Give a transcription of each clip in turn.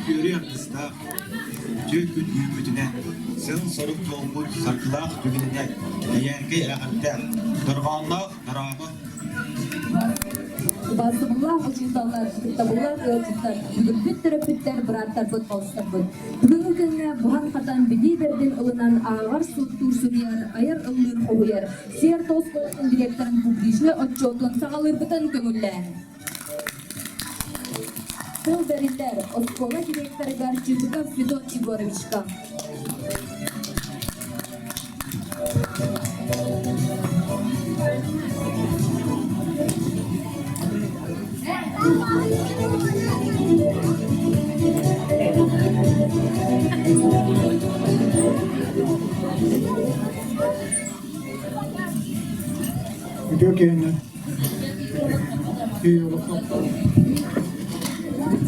Yürü yaktısta, Türk bütüne, sığın soruk toğumur, sarkılaq düğününe, eğerke elaqatta, durğanlaq, darabı. Basımlar, uçutallar, tabullar, ölçütler, büttür, bıraktar, futbolstar bu. Bugün gününe buhan katan bidi berden ılınan ağır sutur sürüyer, ayar ılır oluyer. Siyer toz kolun direktörün publişli otçotun sağalır bütün kömürlen. Tıl beriler, oskola direktörü garçıtıka Fedot Igorovichka. Video kayını iyi olup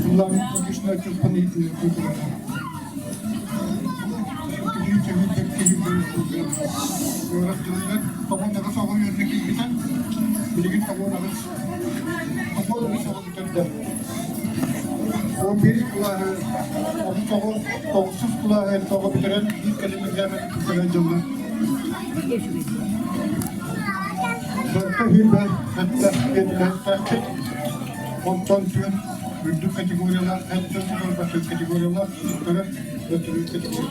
bunlar kişiler çok panik ediyor. Öğretmenler tabanlara sağlam yönetmek için bilgin tabanları tabanları sağlam tutar. O bir kulağını onu sağlam tavsız kulağını sağlam bitiren bir kelime gelmedi kısalen canlı. Serta hürber, hatta yediler, taktik, kontrol, büyük kategoriler, hatta başka kategoriler, sonra ötürü kategoriler.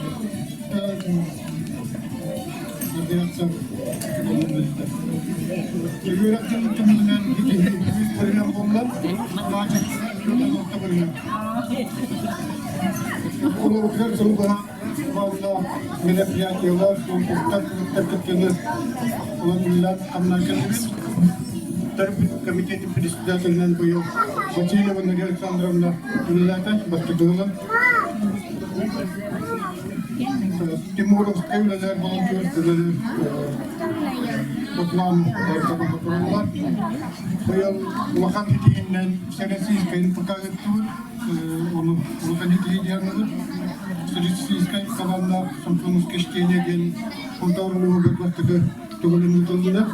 Yönetim tümünden bir program bunlar, daha çok program. Onu okuyan sonra bazı merepiyatıyorlar, terkipçiler olan anlaşılır. Terkip komiteti presidentlerinden koyuyor. Vacile ve Nuri Alexandrovna Ünlülerden başlıklarından. Timurovskaya ünlüler volunteerleri toplam kurumlar. Bu yıl Ulakan Hitiyinden senesiz kayın pekağıttı. Onu Ulakan Hitiyi diyanları. Süresiz kayın kalanlar samsunuz keşkeyine gelin. Kontavrulu bir başlıkı tuğulun yutulduğunda.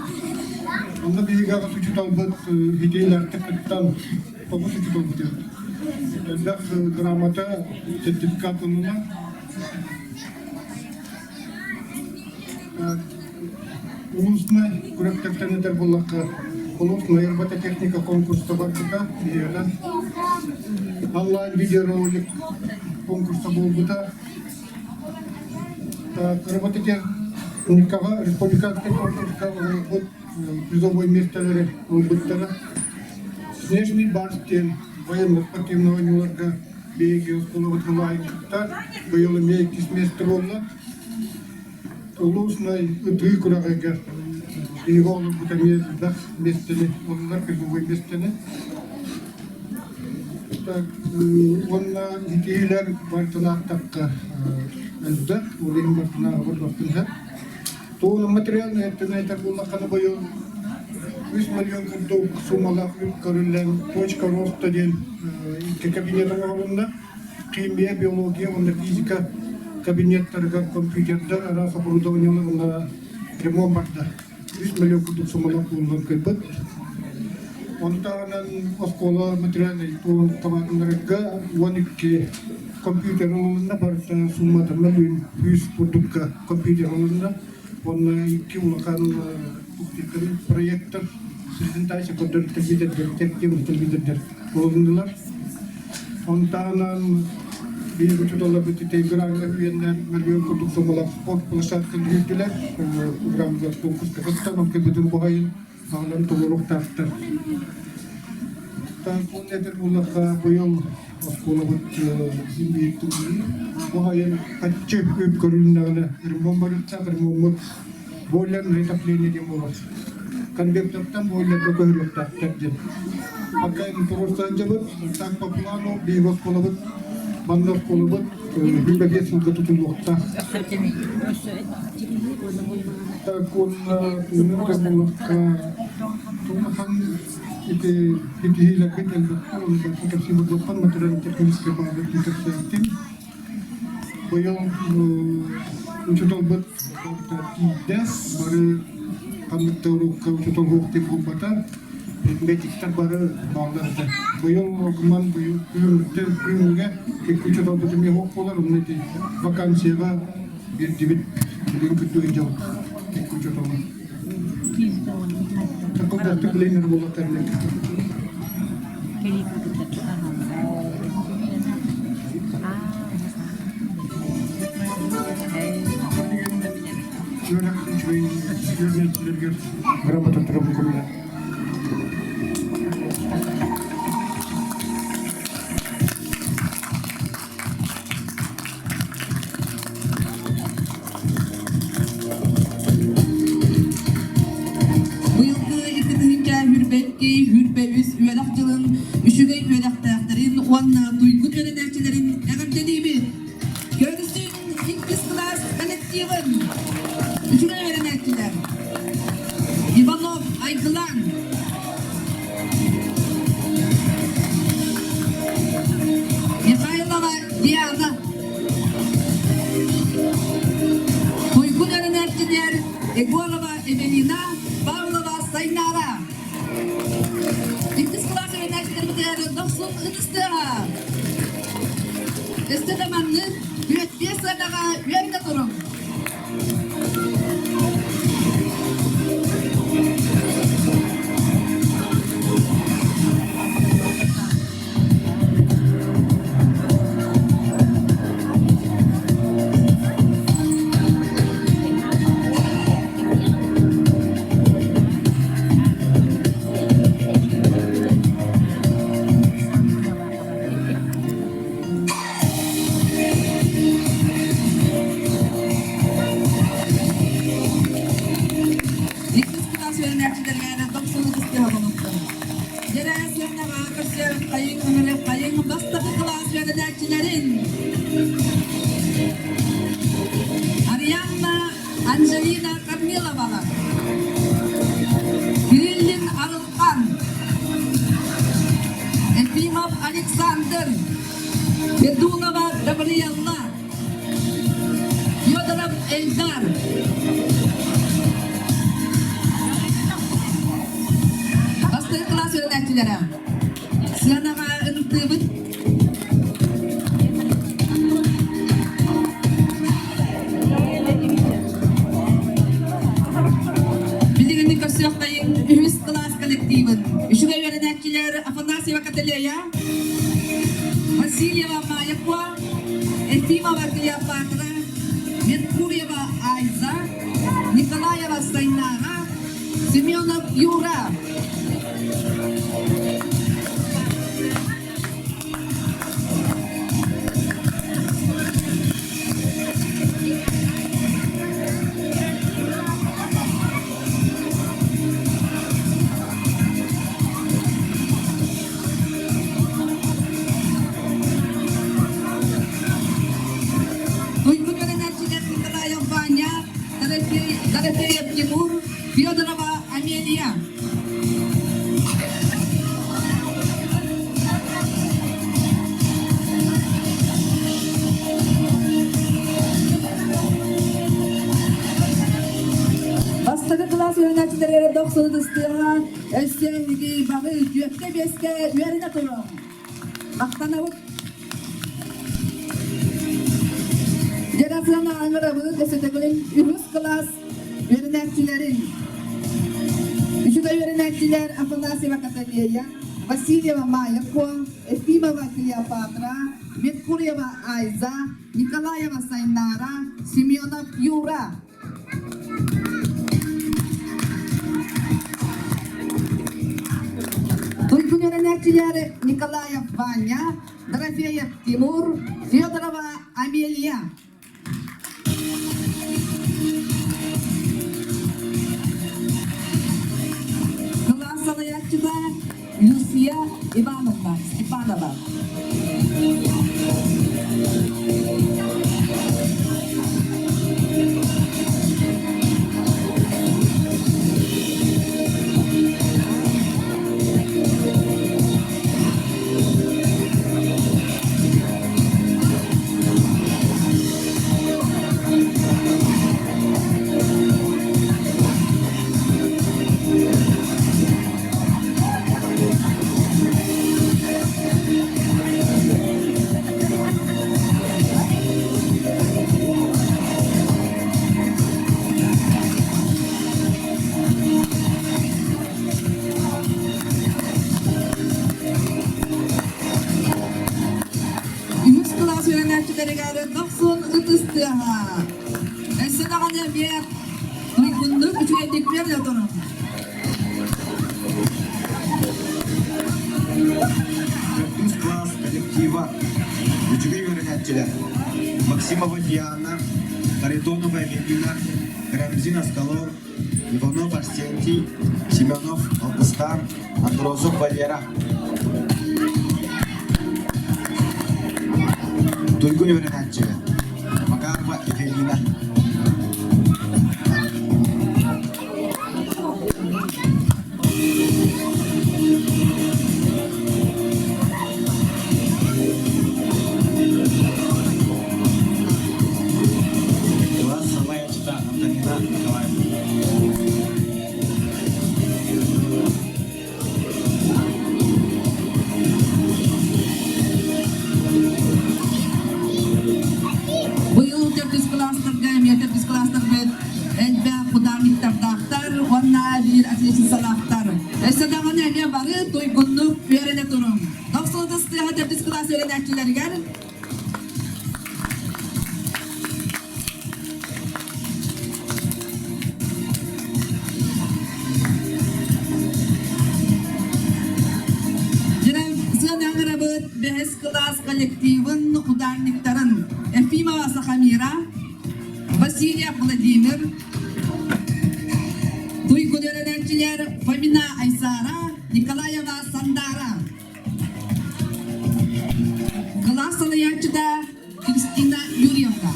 Onda bir gaga suçu talbat hitiyeler tıkıttan topu suçu talbat ediyor. Dak gramata sertifikat onunla Ulusna kuraktaktan eder bullakka Ulusna yerbata teknika konkursta barkıta diyorlar. Online video rolik konkursta bulguta Karabateker Unikava Respublika konkurska olgut призовой местелері олбыттары. Снежный барстен военных спортивного нюларга бейге ұсқылығы тұлайықтар бұйылы мейкіз месті болды. Улусной ұтығы күрағыгер иғолы бұта мезілдақ местені, олар призовой местені. Онна хикейлер бартынақтаққа әлді, олың бартынаға бұрдақтың Тоğunun materyalini ettiğine yeter bulmakını boyu 3 milyon kurduk sumalar görülen точка роста den iki kabinetin ağırlığında kimya, biyoloji, onda fizika kabinetlerinde kompüterler arası kurulduğunda remon vardı. 3 milyon kurduk sumalar bulunan kıymet. Ondan oskola materyalini toğun tabanlarında 12 kompüter ağırlığında barışta sumalarla 100 kurduk kompüter ağırlığında Onun iki ulakan buktikan proyektör presentasi kodor terbidir olundular. Ondan bir buçuk dolar bütçe granlar üyeler milyon kurduk somalar sport plasatkan yürüdüler. Programlar konkus kafastan mungkin bütün bu ayın alan toloruk tartar. Tanpun nedir ulaka bu yıl sekolah zimbi itu bu ayın kaçı öp görünlerle remombarıta remomut boiler mereka pleni dia moros. Kan laptoptan boiler doktor laptop terjun. Maka yang terus saja bet tanpa plano di sekolah bet bandar sekolah bet hingga dia sudah tutup waktu. Takun tunan kemuka tumahan itu hilang kita untuk kita sibuk depan material teknis kepada kita tim. Bayang mencoba buat tidak baru kami tahu kau contoh tim komputer metikler barı bağlardı. Bu yıl okuman bu yıl kürümlüge eküçü doldu mi hop olar onu dedi. Vakansiyaya bir dibit bugün kütü ince eküçü doldu. Takılda tıklayınır bola terlik. Yurak içmeyin, yöneticiler gramata tarafı konuya. Bıyılgı ikidince hürbetti, hürbeüs üyelakçılın, üşügey üyelaktaktırın, oanna duygun yönelercilerin eğerceliğimi. Gördüsün İngiliz Klas Kolektivin, üşügey yönelerciler. Ivanov Aygılan, Mikhailova Diana, duygun yönelerciler, Egorova Evelina, Pavlova Saynara. İngiliz Klas yönelercileri doksun ıdıstığa. İstedemenli, ürettiği sıradağa üyerine durun. İngiliz Klas yönelercileri doksun ıdıstığa bulunsun. Yerel arkadaşlar kayın ömürü kayın bastaki Klas yönelercilerin Arianna Angelina Karmilovalar, Kirillin Arılkan, Efimov Alexander, Fedulova Gabriella, Fyodorov Eldar, bastaki Klas yönelercileri Sıranağa ınıktığımın bildiğini köşeyoktayım üst Klas Kolektivin. Üşüge yönelerciler Afanasьева Kataleya, Vasilyeva Mayakova, Efimova Kleopatra, Merkuryeva Ayza, Nikolayeva Saynara, Semyonov Yura. Duygun yönelerciler Nikolayev Vanya, Doroteyev Timur, Fyodorova Amelia. Bastaki Klas yönelercileri doksun ıdıstığa, Özsevgi bağı gökte beske üyerine durun. Aktanavuk. Cerasına angarabı desetekulin ühüs Klas yönelercilerin. Üşüge yönelerciler Afanasьева Kataleya, Vasilyeva Mayakova, Efimova Kleopatra, Merkuryeva Ayza, Nikolayeva Saynara, Semyonov Yura. Duygun yönelerciler Nikolayev Vanya, Doroteyev Timur, Fyodorova Amelia. Klas sanatçıda Lucia Ivanova, Stepanova. öğrencileri 90 Esnağına bir uygunluk üçüncülükler yapıyorum. Төртүнчү класс коллектива үчүгэй öğrenetçiler Максимова Диана, Харитонова Евгения, Карамзин Аскалов, Иванов Арсентий, Семенов Алпыстан, Андросов Валера. Duygun öğrenetçi Makarova Evelina. Класс Салаевича Антонина Николаевна. Bu yıl tepkis klaslarga, tepkis klaslarga elbe kudarlıklar dağıtar, onlar bir ateşi salaktar. Esnağına ne barı uygunluk öğrene durun. 90 tepkis klas öğrenetçileri gelin. Behes kelas kolektifin kudarlıkların Efimova Sakhamira, Vasilya Vladimir, Duygun öğrenciler Famina Aysara, Nikolayeva Sandara. Klas alayaçıda Kristina Yuryevna.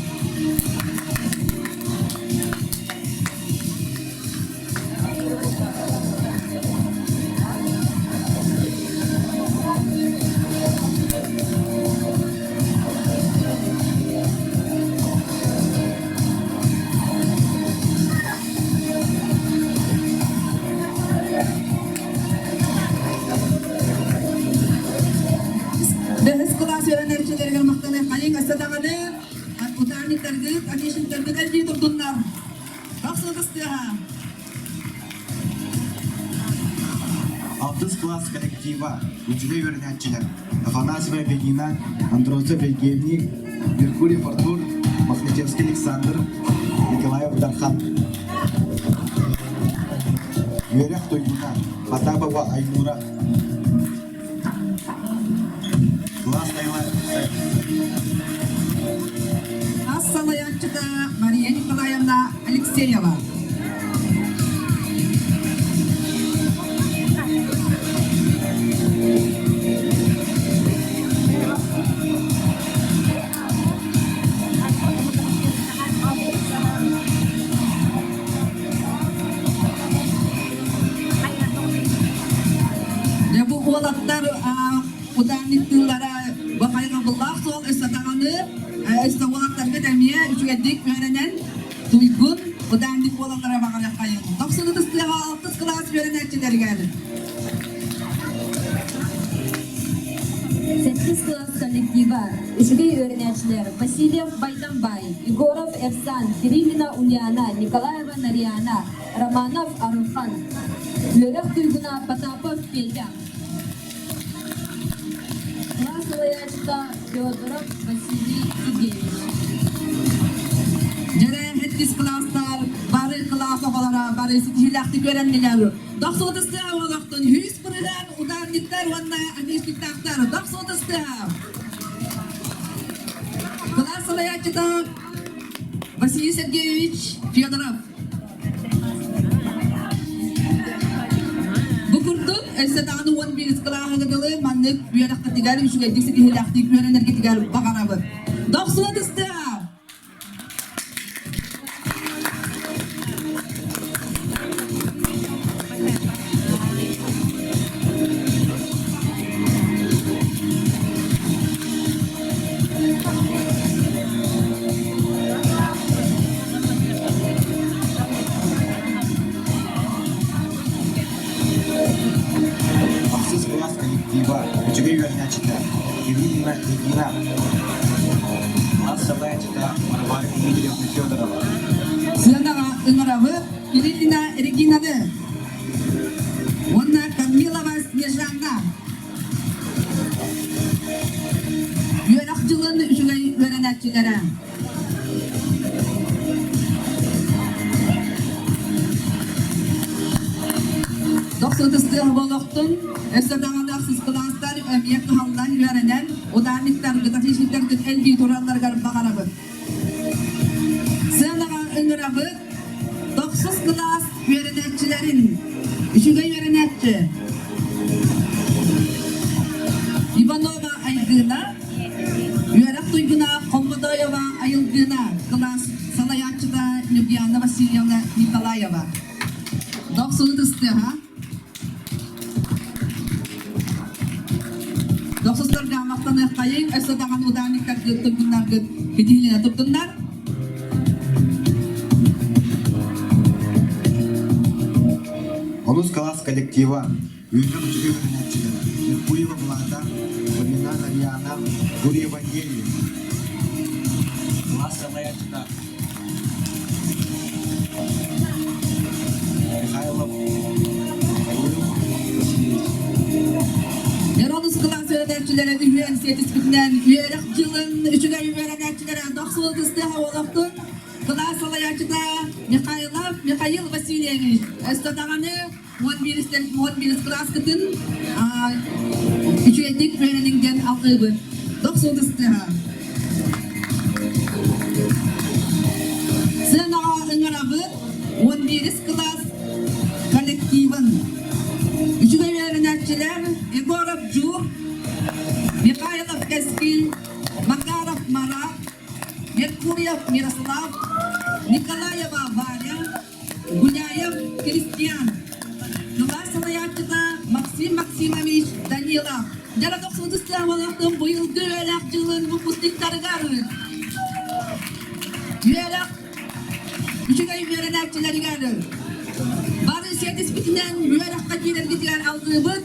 Behes kelas öğrencileri gelmektedir. Kayın asadağını, utanı tergit, ateşin tergit elbi durdunlar. 90 Altız класс коллектива үчүгэй öğrenetçiler Афанасьева Евгения, Андросов Евгений, Меркурьев Артур, Махничевский Александр, Николаев Дархан. Юрьев Тойгуна, Потапова Айнура. Класс Asalayaçıda Maria Nikolayevna Alexeyeva. Bu oğlaklar udanlıklara bakayım Allah sol esnağını oğlaklarga demiye üçügedik öğrenen duygun udanlık oğlaklara bakayım. 90 6 klas öğrenetçileri geldi. 8 класс коллектива үчүгэй öğrenetçiler Васильев Байтамбай, Егоров Эрсан, Кириллина Ульяна, Николаева Нарьяна, Романов Арунхан, Лёрев Туйгуна Потапов Петя. Класс alayaçıda Федоров Василий Игоревич. Jere hetkis klaslar, bari klas oğalara, bari sitihilaktik öğrenmeler. 90 oğlaktan 100 birilen udanlıklar vanna ateşlik taktar. 90 Klas alayaçıda Vasiliy Sergeyevich Fyodorov. Bu kurduk, esnağını 11 klas agadalı, manlık, büyürak katigal, üçügedik sitihilaktik öğrenler katigal bakarabı. 90 Altız класс коллектива үчүгэй öğrenetçiler Кириллина Евгения. Класс Салаевича Маргарита Дмитриевна Федорова. Sılanağa ıngıravı Kirillina Regina'dı. Ona Kamilova Snezhanna. Yörakçılığını üçüge öğrenetçilere. Doktor tıstığ boluktun, esnafından aksız klaslar, ömiyek haldan öğrenen, odanlıklar, gıdaşlıklar, elbi turallar garip bakarabı. Sığınağa ıngırabı, 9 klas öğrenetçilerin, üçüge öğrenetçi. Ivanova aygına, Yörek duyguna, Komodayeva ayılgına, klas Salayatçı'da Lyubyana Vasilyevna Nikolayeva. 9 tıstı ha? 9 gamaktan kayın, esnafından odanlıklar, gıdaşlıklar, hediyeline tuttunlar. Онус класс коллектива, Юрий Юрьевича, Меркурьева Влада, Фомина Нарьяна, Гурьева Евгения. Класс Салаячина. Михайлов, Кирилл Васильевич. Yaronuz klas öğrenetçilere, üniversite ispitinden, üyelik yılın üçüge öğrenetçilere, 9 tıstı havalaktın. Klas Salayatçı'da Mikhail Vasilyevich. Estadağını 11 klas kıtın üçüyedik öğreningden aldığı 9 tıstı ha. Sınağa ıngırabı 11 klas kolektivin. Üçüge öğrenetçiler Egorov Cur, Mikhailov Keskil, Makarov Marat, Merkuryev Miroslav, Nikolayeva Varya, Gulyayev Kristian, Klas Salayatçı'da Maksim Maksimovich Danilov. Jara 9 havalıktın bu yıl üyelik yılın bu pustikleri garı. Üyelik üçüge öğrenetçileri garı. Barı sertifitinden üyelik kaçılar getiren aldığımız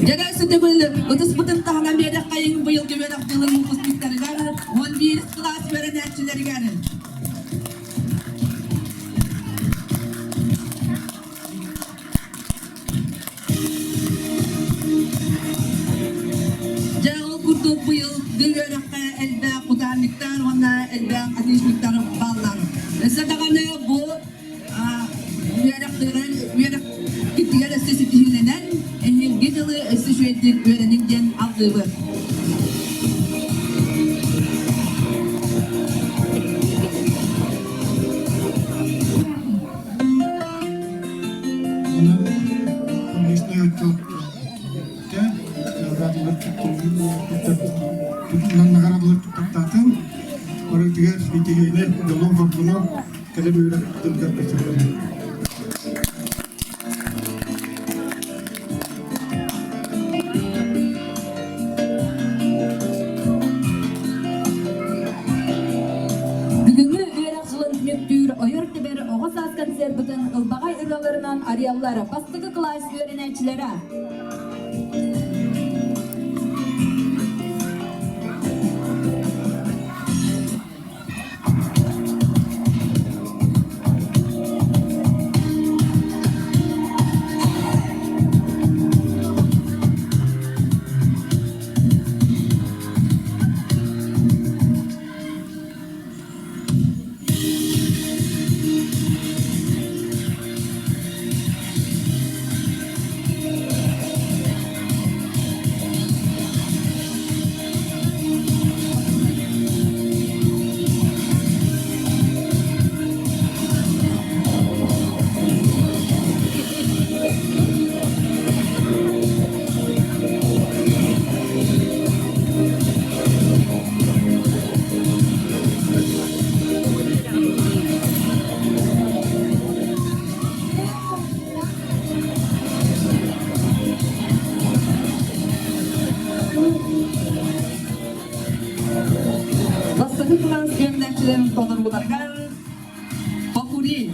Jada sudah boleh, untuk sebutan tahanan dia dah kaya yang bayar kepada dalam mukus kita negara, 11 kelas öğrenetçileri negara. Jauh kurdu bu yıl dünyada elde kudanlıklar, ona elde ateşlikler bağlar. Sedangkan bu üyelik kitler sesitihilenen gidilir esişüetlik öğrenimden aldığı. Ariyallara, bastığı klas öğrenetçilere. Öğrencilerin konumlarına Papuri.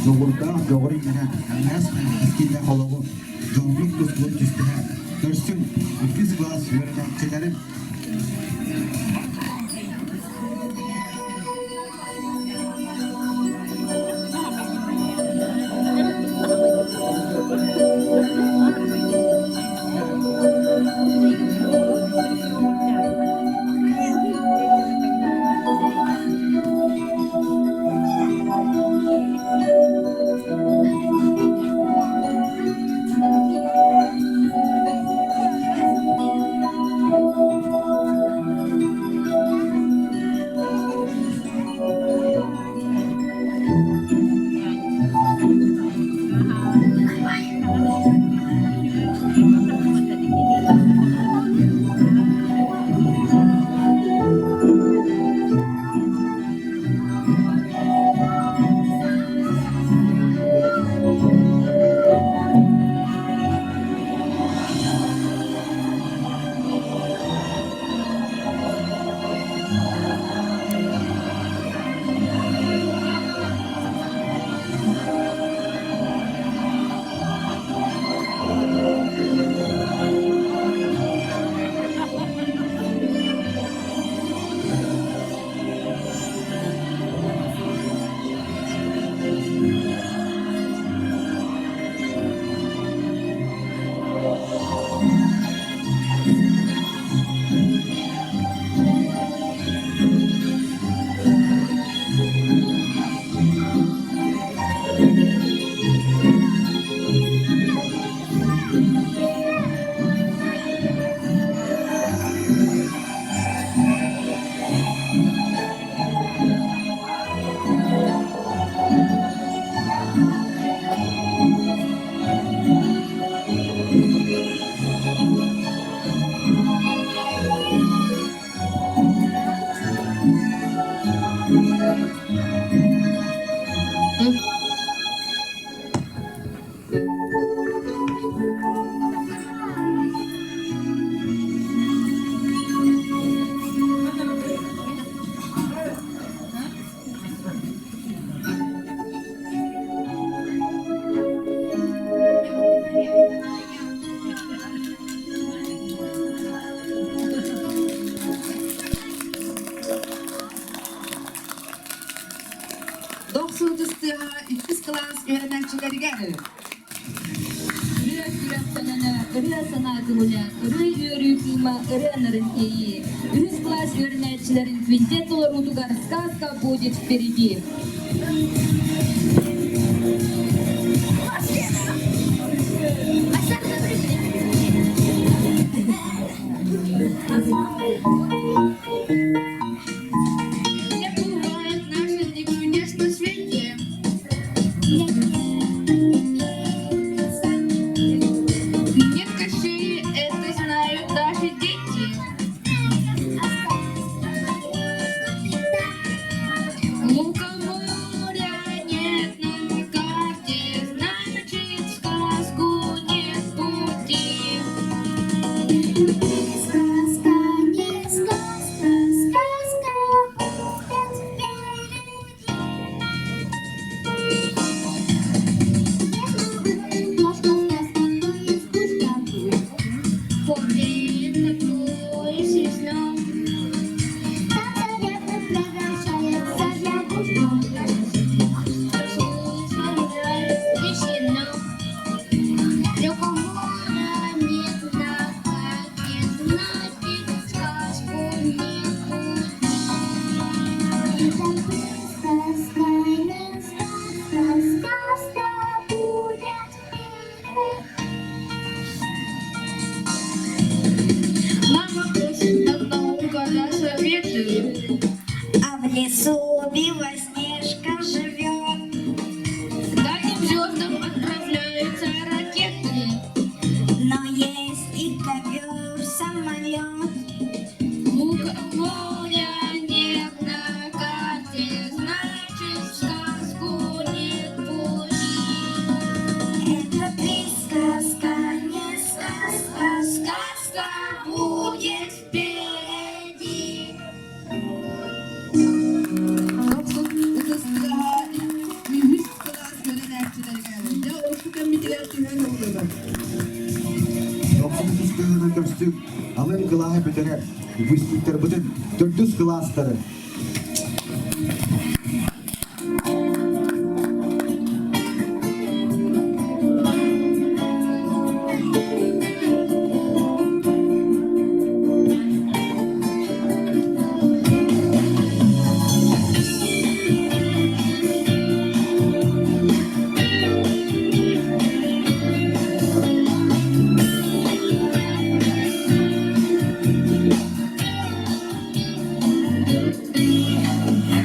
Жогорда жогори менен аңас кийде кологу жоңлук көзгө түстүнө көрсүн 2 класс öğrencilerim 90 üstüha 2 klas öğrencilerine Үрі санана, үрі санатығыля, үрі үрі кыма, үрі анарын кейі. Үріс класс өрінәтшілерін квинтет олар ұтуғар сказка будет впереди. Все бывает в нашем чудесном свете. Нет кощей, это знают даже дети. Лука моря нет на карте, значит сказку нет пути. Сказка, не сказка, сказка будет впереди. Немножко сказка, то есть скучно. Помни такое сном. Там зарядно превращается в лягушку. Весенном. Лёгкого моря нет на карте, значит сказку нет пути. Сказка, не сказка, сказка будет впереди. Мама просит давно угадать советы. А в лесу Белоснежка живет. К дальним звездам отправляются ракеты. Но есть и ковер, самолет. Лука моря нет на карте, значит в сказку нет пути. Это присказка, не сказка, сказка будет впереди. 90 üstüha 3 klas öğrencilerine de okutan bilgiler tüyün oluyor. 90 üstüne görsün. Alın kılahı bitere. Büyüklükler bütün 400 klasları.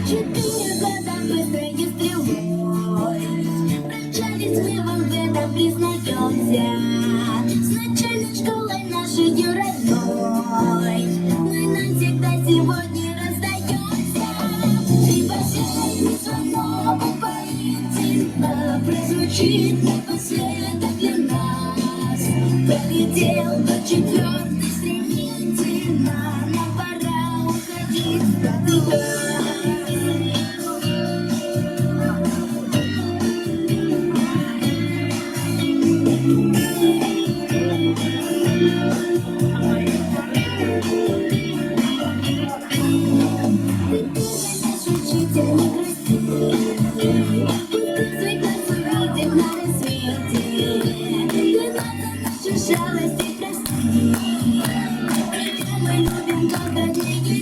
Четыре года быстрой стрелой. Прощались мы вам в этом признаемся. С начальной школой нашей родной мы навсегда сегодня расстаемся. И последний звонок упоительно прозвучит напоследок для нас. Пролетел до 4-й стремительно, нам пора уходить в 5-й класс. Наш учитель не грусти, пусть свой класс увидит на рассвете. Ты нас за наши шалости прости, хотя мы любим, когда не греди.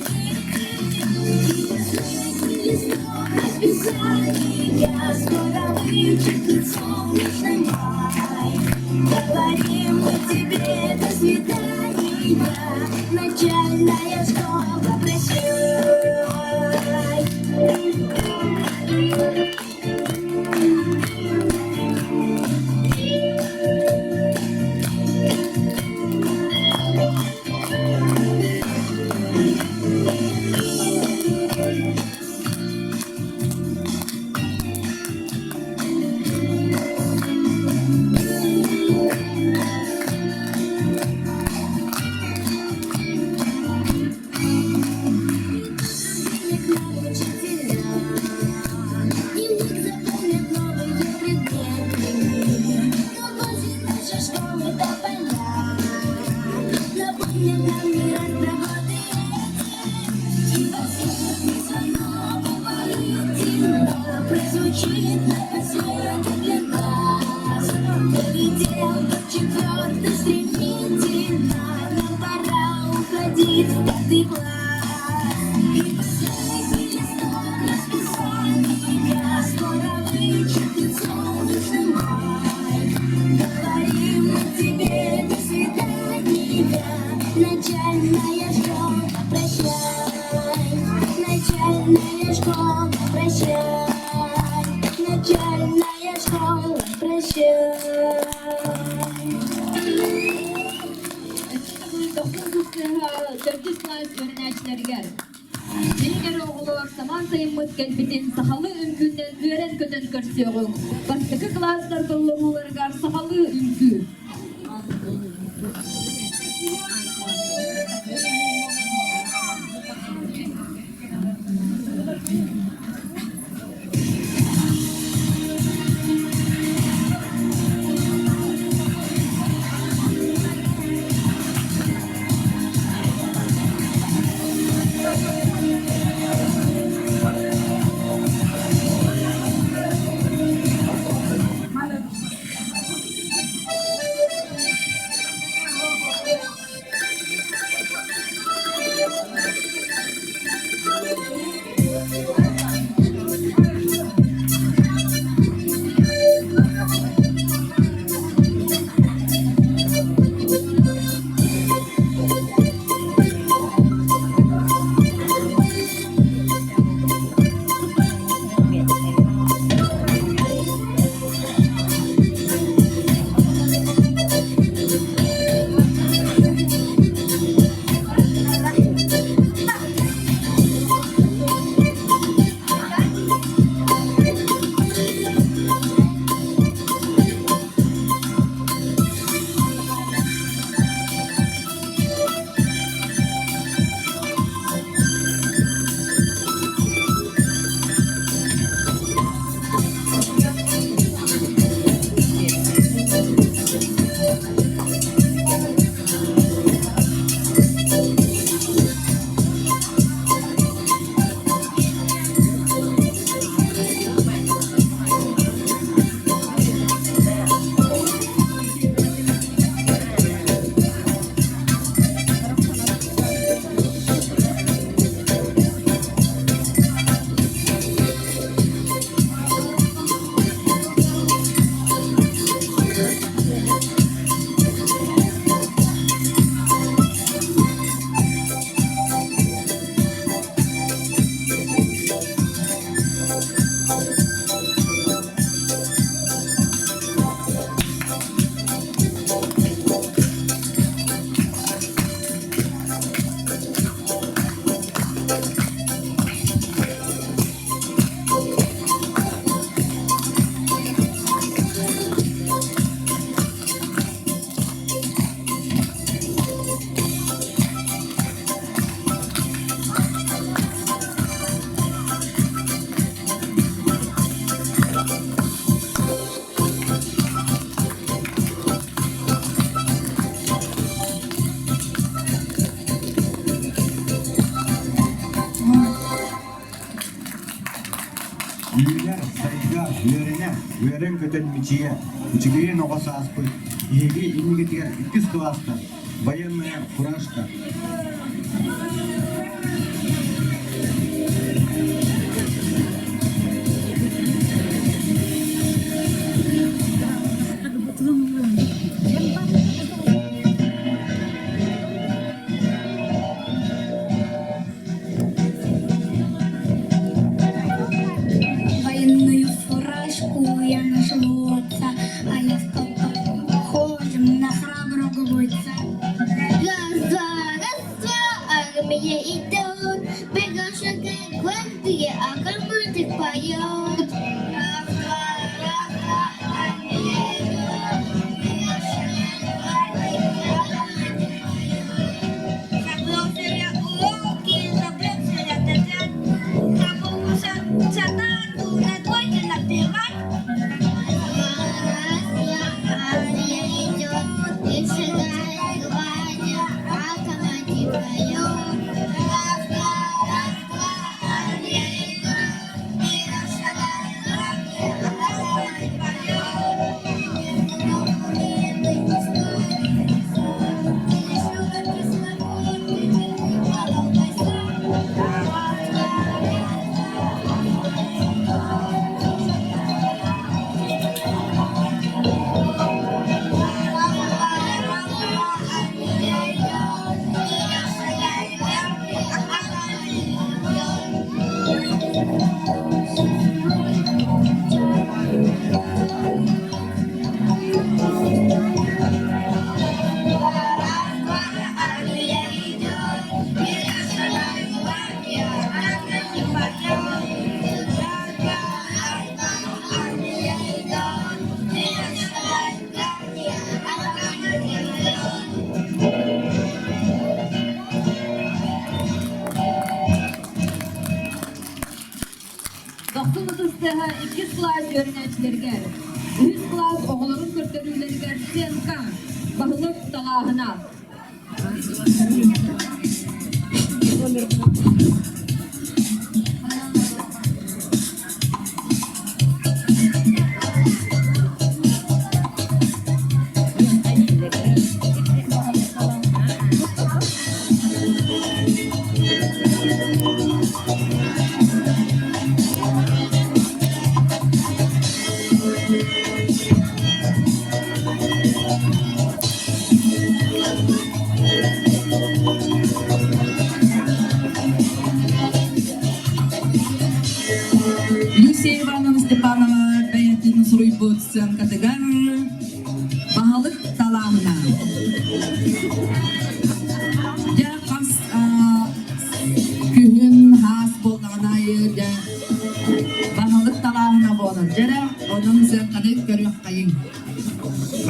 И листок расписания скоро вычеркнет солнечный май. Говорим мы тебе до свидания, начальная школа, прощай. Посвета для нас. Долетел четвертый стремительно, нам пора уходить в 5 класс. И последний листок расписания скоро вычеркнет солнечный май. Говорим мы тебе до свидания, начальная школа, прощай. Начальная школа, прощай. Начальная школа, прощай. 9 класс öğrencilerge. Diğer oğullar saman sayımız kelbitin sahalı ünkünden öğren köten körsüyoruz. Baştaki klaslar kollumulargar sahalı ünkü. Büyüler, sayıga, öğren köten miçiye, uçugiye noğası aspı, yegi ilmigetiger 2 klaslar, bayanmaya kuraşka. Военную фуражку я нашел отца, а я с колпаком похожим на храброго бойца. Раз-два, армия идет, бегал шагает гвардия, а командир поет. Раз-два, армия идет, бегал шагает гвардия, а командир поет. Забрался я уроки, забрался я тетрадь, забыл sa tato na двойка напевать. Раз, два, öğrenecilerge, 100 klas oğulların körtörülerge senka, bahılık talahına. Люсия Ивановна Степанова бәйәтін сұруйбыт сән категар бағалық талағына. Жа қас күхін хас болғана ерде бағалық талағына болыр. Жара оның сән категар көріқ қайын.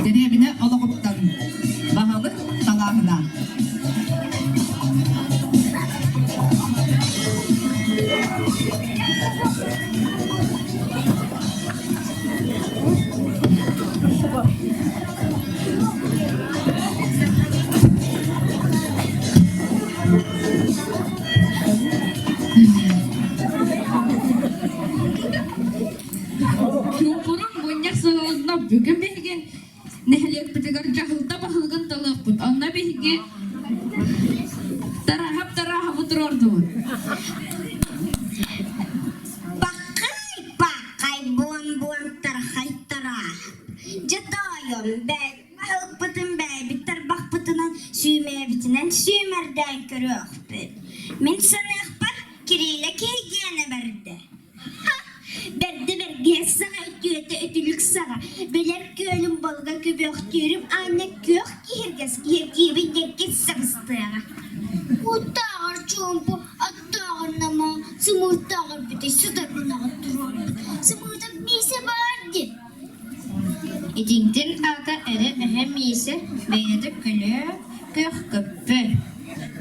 Дәребіне олығыптан бағалық талағына. Чупурун буйняк сылығына бүгін бейген нәхілек бітігер жағылда бағылған талық бұд. Онна бейге тарахап отырорды бұд. Bakay buan tarhay tarah. Jatayom bey, mahal pıtın bey, bitter bak pıtınan süme bitinden sümerden körüyor bey. Min sana akbar kiriyle keygene berdi. Berdi berge sana ötüyete ötülük sana. Beler kölüm balga köbök diyorum, anne kök kihirges kihirgibi dekket sabıstığına. Uttağır çompu, attağır nama, sımırtağır bite, sudarına attırıyor. Sımırtağır neyse vardı. İdinktin ata ere mehem iyisi beğedi külü kök köpü.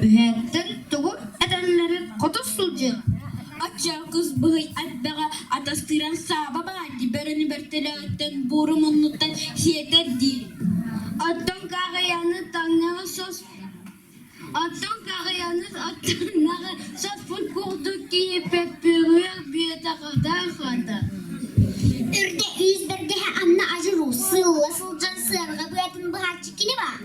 Ühettin tuğu edenlerin kotu sulcu. Atça kız bıhıy atbağa atastıran saba bağdı. Bereni bertelağıtten burumunluktan siyeterdi. Attan kağıyanı tanrığı sos. Attan kağıyanı attanları sos ful kurdu ki pek büyüyor bir takıdan fada. Ürde yüz bergehe anna acı sılla sılcan sırga bu etin bahar çikini var.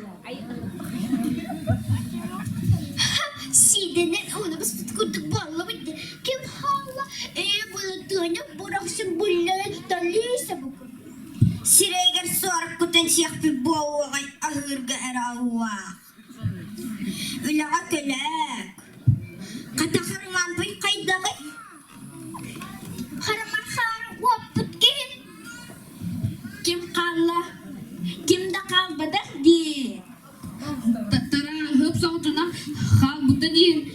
Sidenin onu biz tutkurduk balla bitti. Kim hala bulatığını bıraksın bulları dalıysa bu. Sireger sorak kuten siyah bir boğay ahırga erawa. Ulağa kölek. Kata harman pay kaydağı. Harman harman waput kim? Kim kalla? Kim de kalbadak di? Tarahıp soğutuna kalbıda diyin.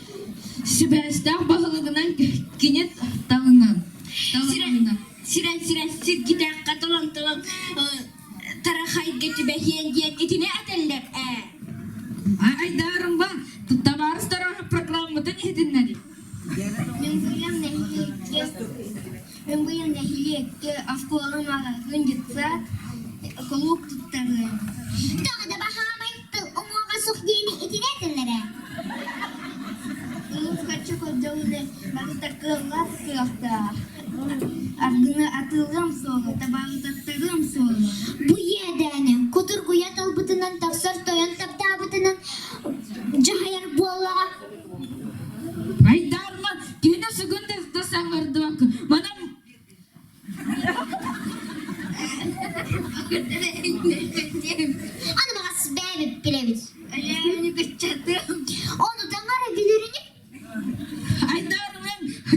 Sibestak bahılığından kinet talından. Siren gider katalan tarahay geçibe hiyen itine ateller. Ay darım ba. Tabarız tarahı programıdan edinleri. Ben bu yıl nehiliyekte afkoğalım ağzın gitse koluk tutarım. Daha da bahamayıp umuğa sok diyeni itine ateller. Koluk kaçak odağını bakı takılmaz kıyafta. Ardına atılgam sonra, tabağı taktırgam sonra. Bu yedeni, kuturguya talbıtından taksar toyan taptabıtından cahayar boğağa. Ay darma. Gene sıgın da sanırdı bak. Manam. Anı bana sibebe bilebilir. Öyle kaçadım. Onu da var edilerini. Ay darma.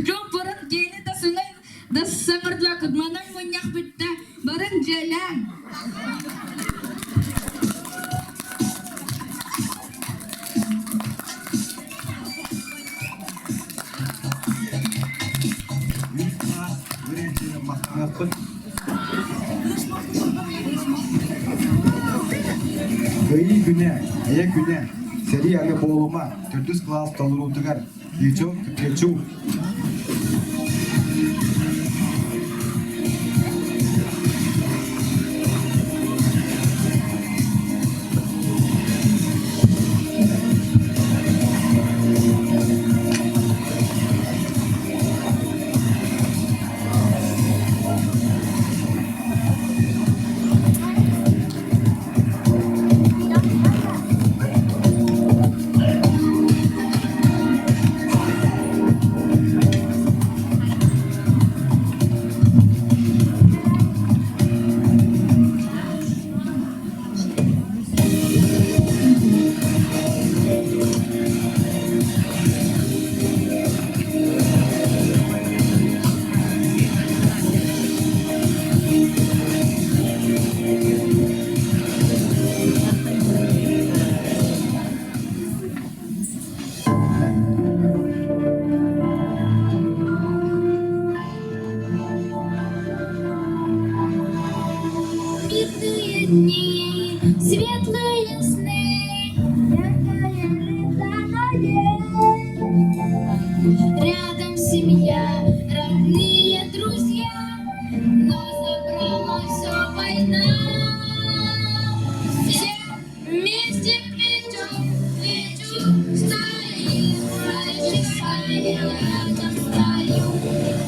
Çok paran gene da sınay. Da sanırdı bak. Manam manyak bitti. Barın jalan. öğrencilerin mahkemesi Gayı güne, ayak güne, seri ale boğulma, türdüz klas dolurultugar, geço, geço. дни, светлые сны, яркое летание. Рядом семья, родные друзья, но забрала все война. Все вместе плечом к плечу стоим, прочесали рядом стою.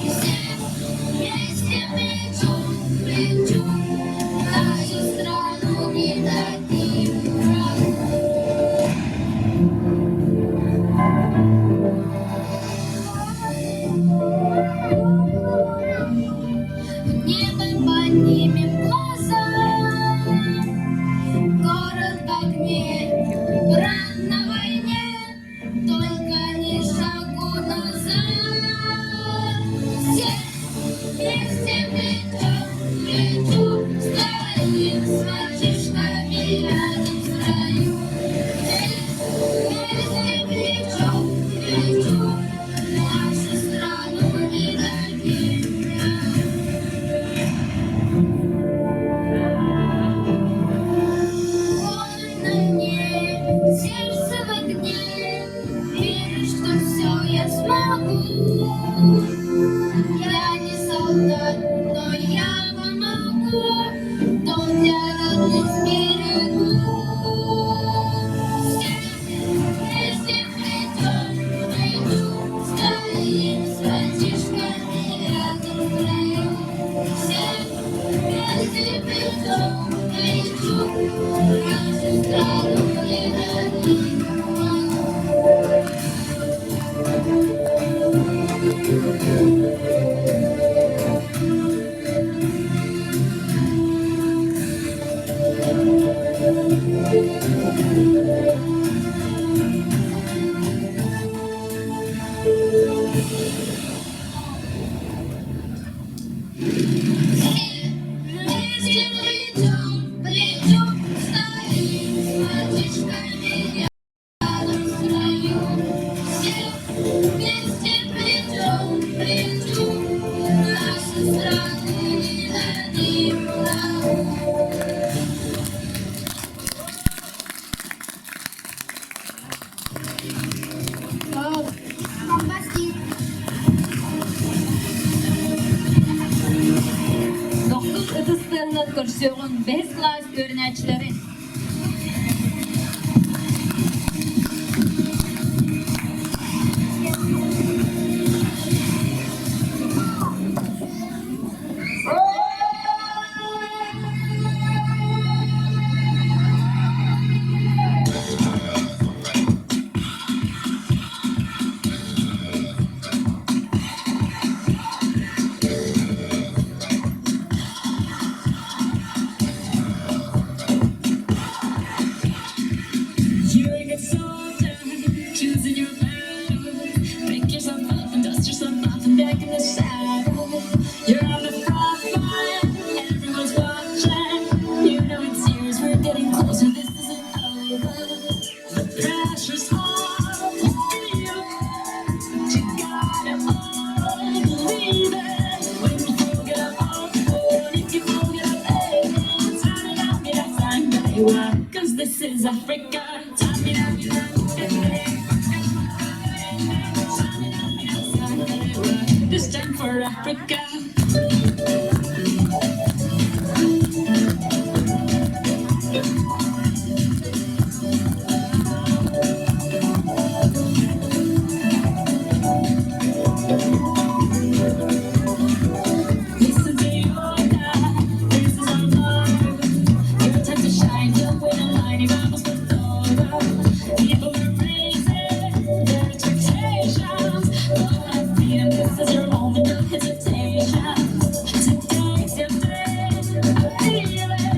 Все вместе плечом к плечу нашу страну не дадим врагу. В небо поднимем глаза, город в огне, брат на войне, только не шагу назад. Все вместе плечом к плечу стоим, с мальчишками рядом в строю. Все вместе плечом к плечу нашу страну не дадим врагу. Воин на мне, сердце в огне, верю, что все я смогу. Я не солдат, но я помогу, дом для родных сберегу. Все вместе плечом к плечу стоим, с мальчишками рядом в краю. Все вместе плечом к плечу нашу страну не дадим врагу. Вместе плечом к плечу стоим, с мальчишками рядом в строю. Все вместе плечом к плечу нашу страну не дадим врагу. Доктор ытыстыаннан көрсөҕүн 5 класс öğrencileri. You're a good soldier, choosing your battle. Pick yourself up and dust yourself off and back in the saddle. You're on the front line, everyone's watching. You know it's yours, we're getting closer, this isn't over. The pressure's on, you feel it, but you gotta all believe it. When you feel it all, and if you feel it, hey, turn it on, get outside, baby. 'Cause this is Africa. This time for Africa. Listen to your God, this is our love. Your time to shine, you'll win a line, y vamos por todo. People are raising their expectations. Love and freedom, this is your moment, no hesitation. Today's your day, I feel it.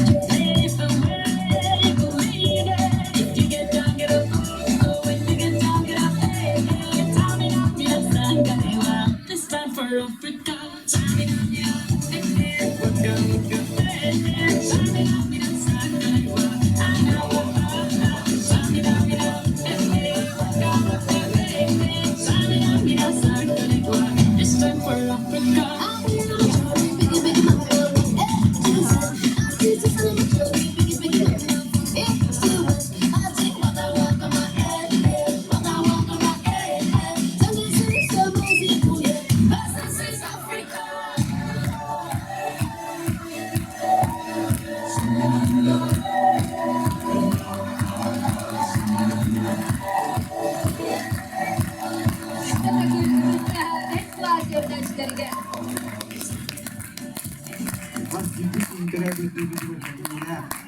You pave the way, believe it. If you get down, get up, oh, when you get down, get up, hey, hey. Tamina, mira, sangalewa. This time for Africa. Tamina, mira, hey, hey. Waka, waka, hey, hey. Tamina, mira, sangalewa. I know, Tamina, mira, hey, hey. Waka, waka, hey, hey. Tamina, mira, sangalewa. This time for Africa. Bas iki internet itu juga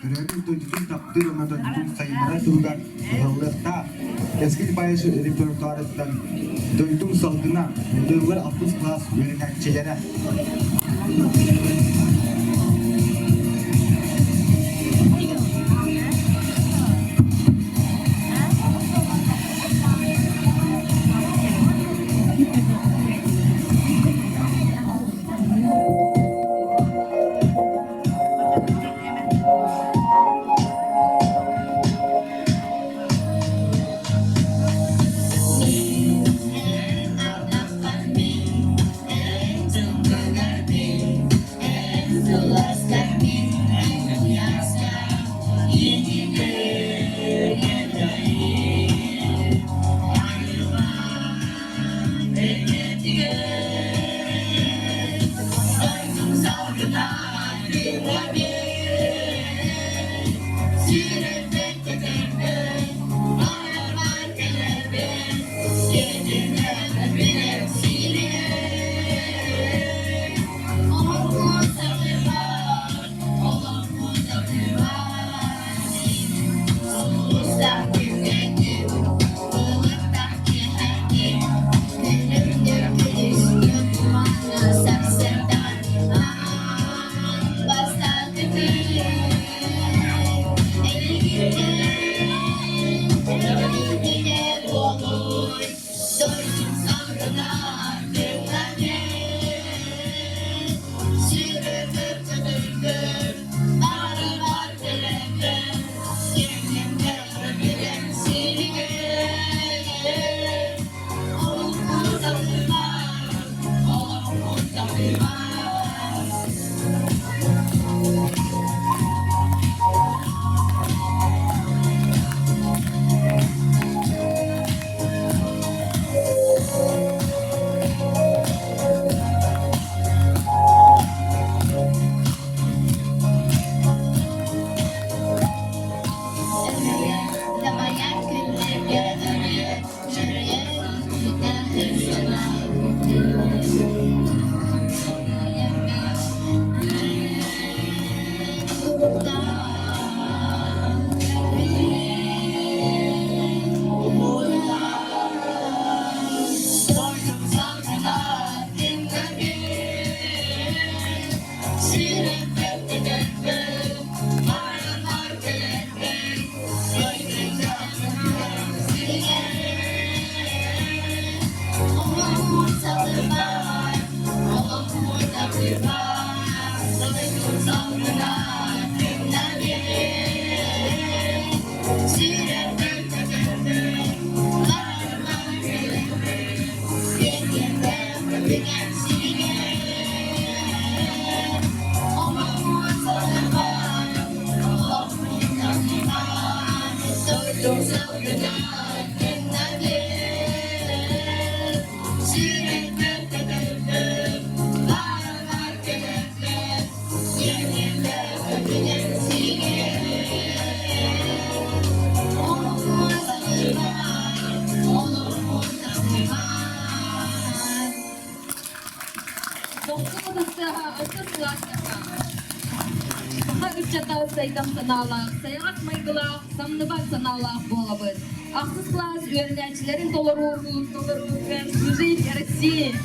berarti itu juga takdir atau itu saya merasa juga halasta eski bayar repertuar dan itu salgına döver 60 kelas öğrencileri. Sayarak samnıbak sanalak bolabız. Aksız klas öğrencilerin doları ve süzeyip yarısı.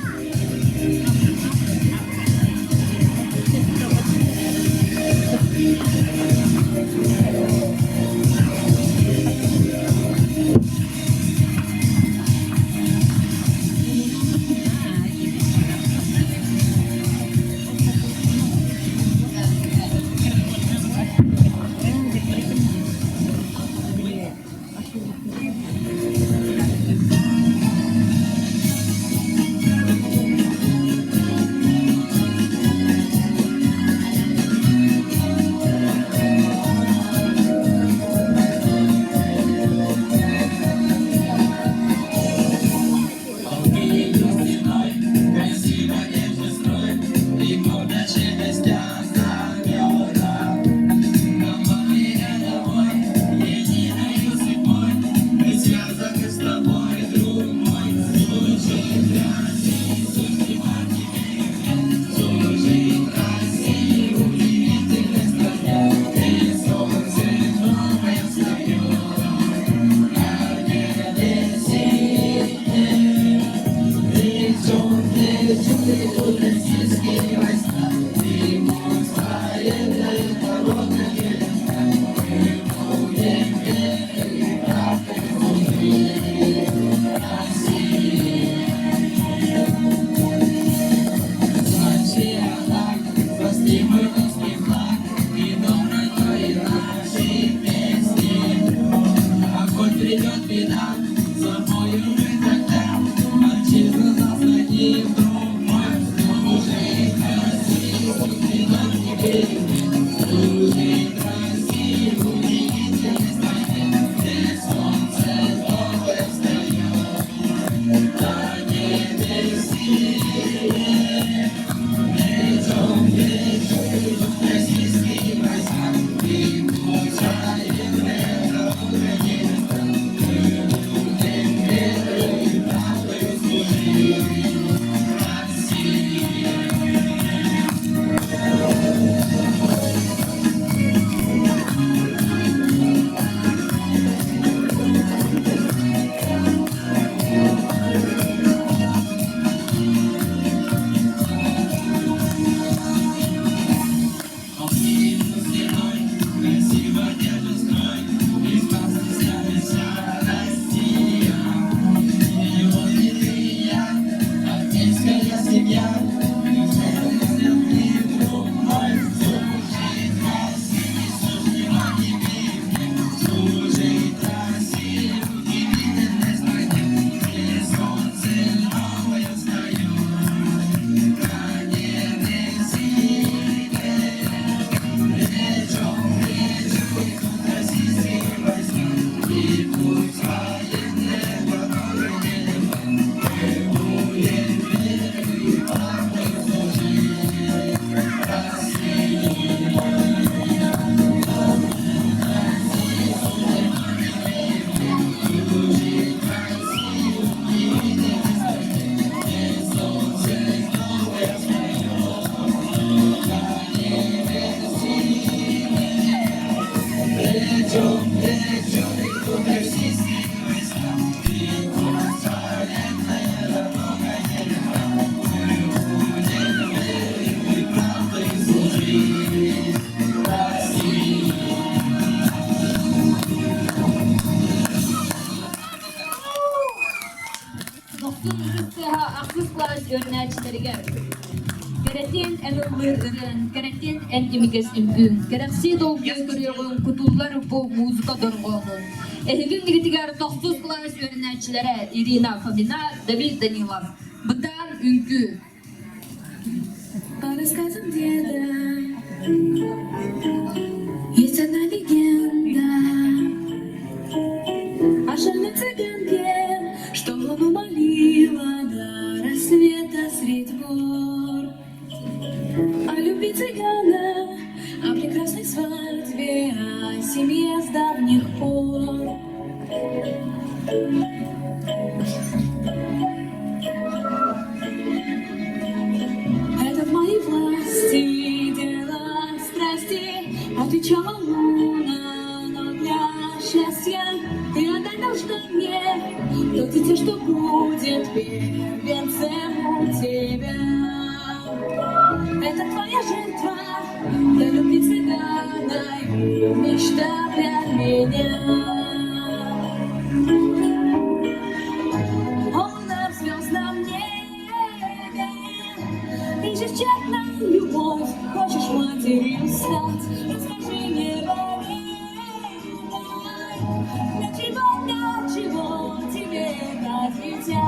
Aklı klas örnekçileriga Keretin en ılırın, keretin en imikes impün, kereksi dolgu görüyorun kutullar bu muzika dorgonun. Ehgin digitigar 9 klas örnekçilere Irina Fomina, David Danilov. Bıdan ünkü. По рассказам деда есть одна легенда о шальной цыганке, что луну молила до рассвета средь гор. О любви цыгана, о прекрасной свадьбе, о семье с давних пор. Это в моей власти дело страсти, отвечала луна, но для счастья ты отдай должна мне то дитя, что будет первенцем у тебя. Это твоя жертва для любви цыгана и мечта для меня. Он на звездном небе ищешь тщетно любовь, хочешь матерью стать. Расскажи мне, для чего тебе дать дитя?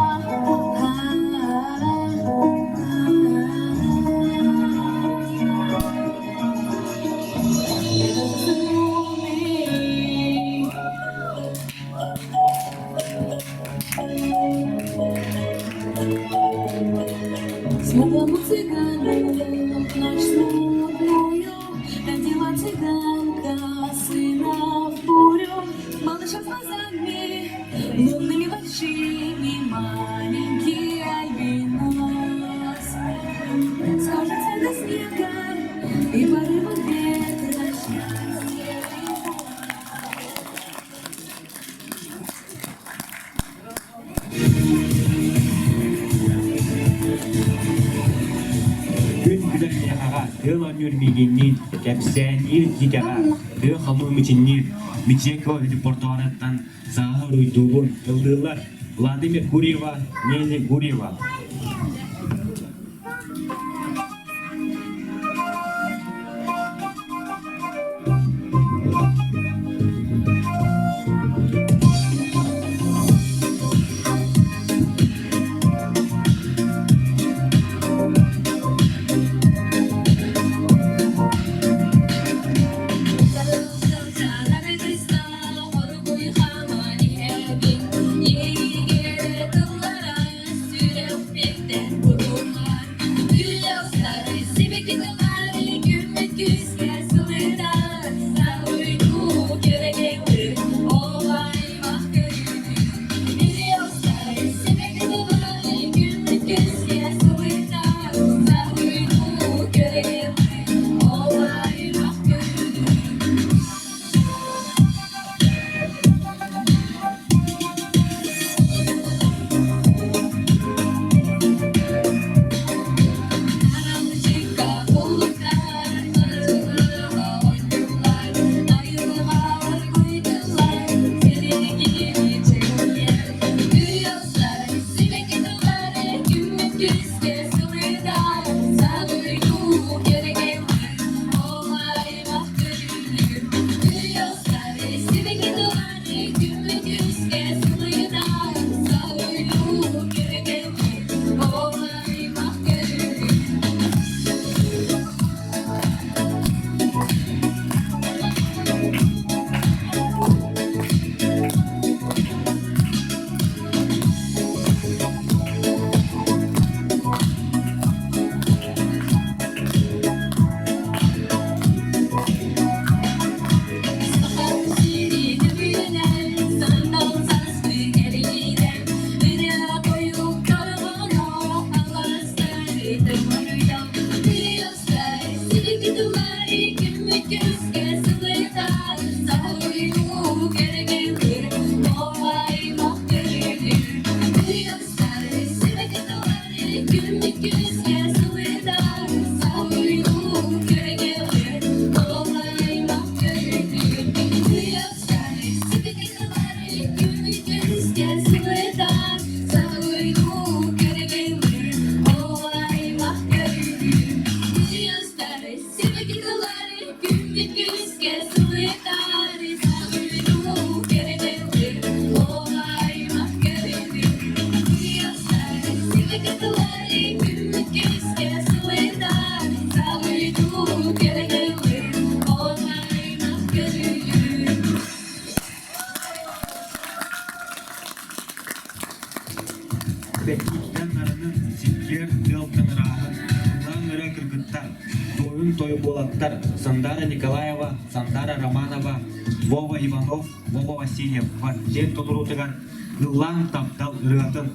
Смуглому цыгану ночь смутную родила цыганка сына в бурю. Малыша с глазами лунными большими, маленький альбинос. Скажется до снега и порывом ветра счастье. Gün güzelliğe Hıla nürmiginin Kepsen il gigaha Hı halu miçinir Miçeko reportarattan Sahar uyduğun Yıldırlar Vladimir Gurieva Neli Gurieva Sevgilileri gümbük güzge sıvıtari Sağırdu gerededir olay mahkemedir Sevgilileri gümbük güzge sıvıtari Sağırdu gerededir olay mahkemedir Beklikten narının sikker yaltın rahın, lan nöre kırgıttar, toyun toyu bolattar, Sandara Николаева, Sandara Romanova, Vova Ivanov, Vova Vasilyev, var жер толырутыгар, ыллаң таптал ыратын.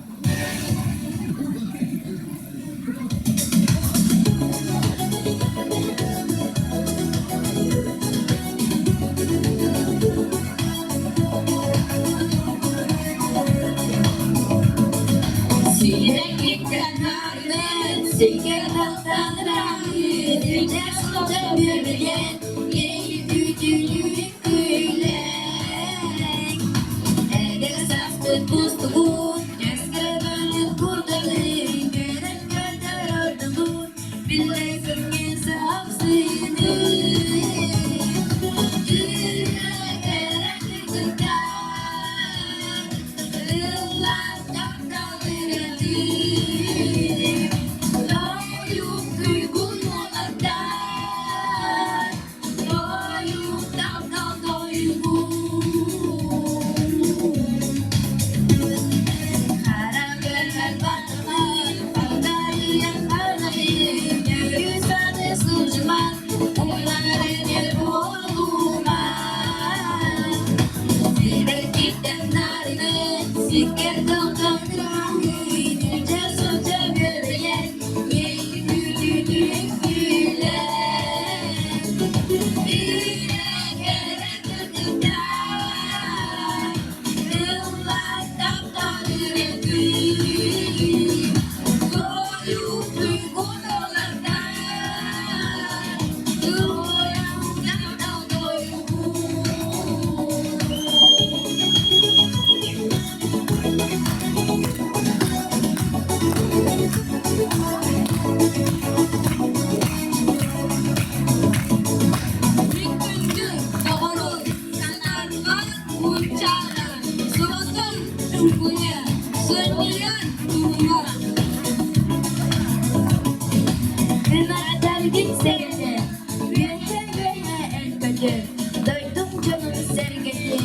Doydum canım sergeti,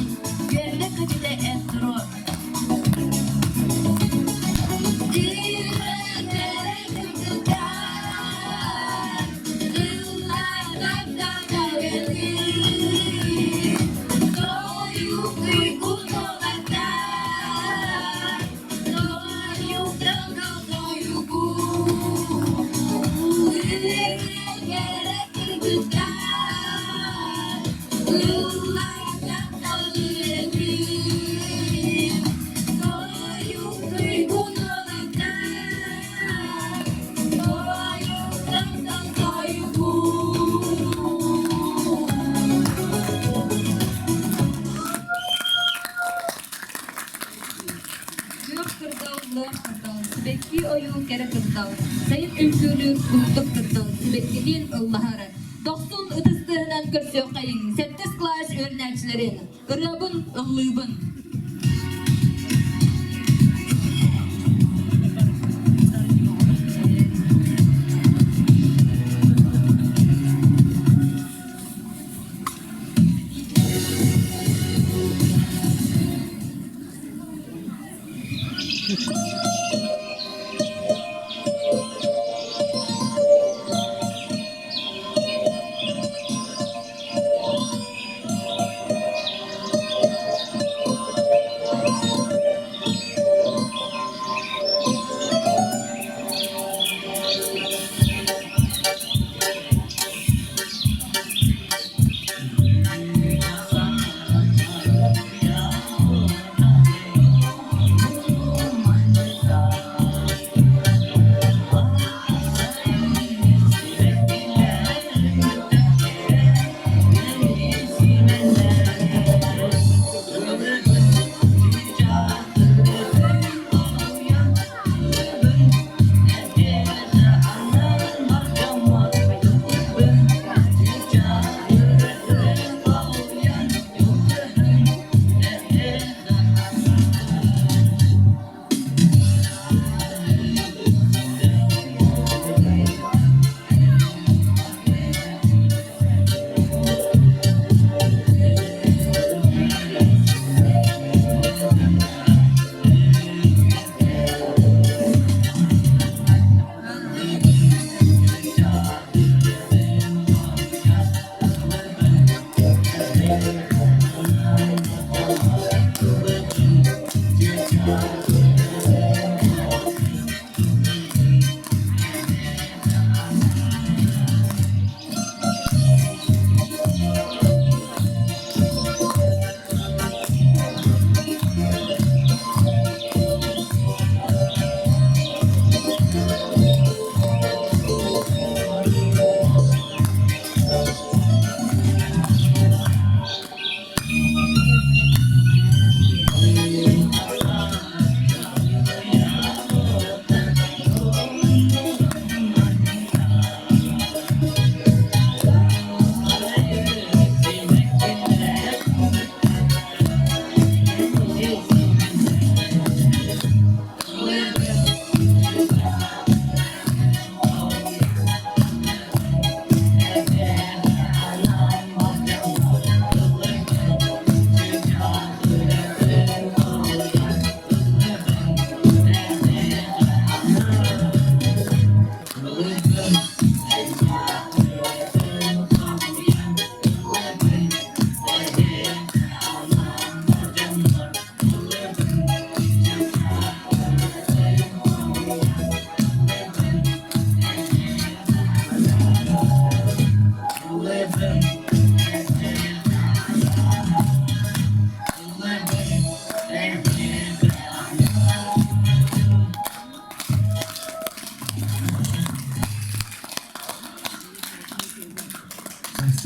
yerine kaçta etro. Bekki oyu kere kırdav. Sayın ülkülür kulluk kırdav. Bekkinin Allah'arı. 90 ıtыстığından körsüyor kayın. 8 klas öğrencilerin. Irabın, ıllыбın.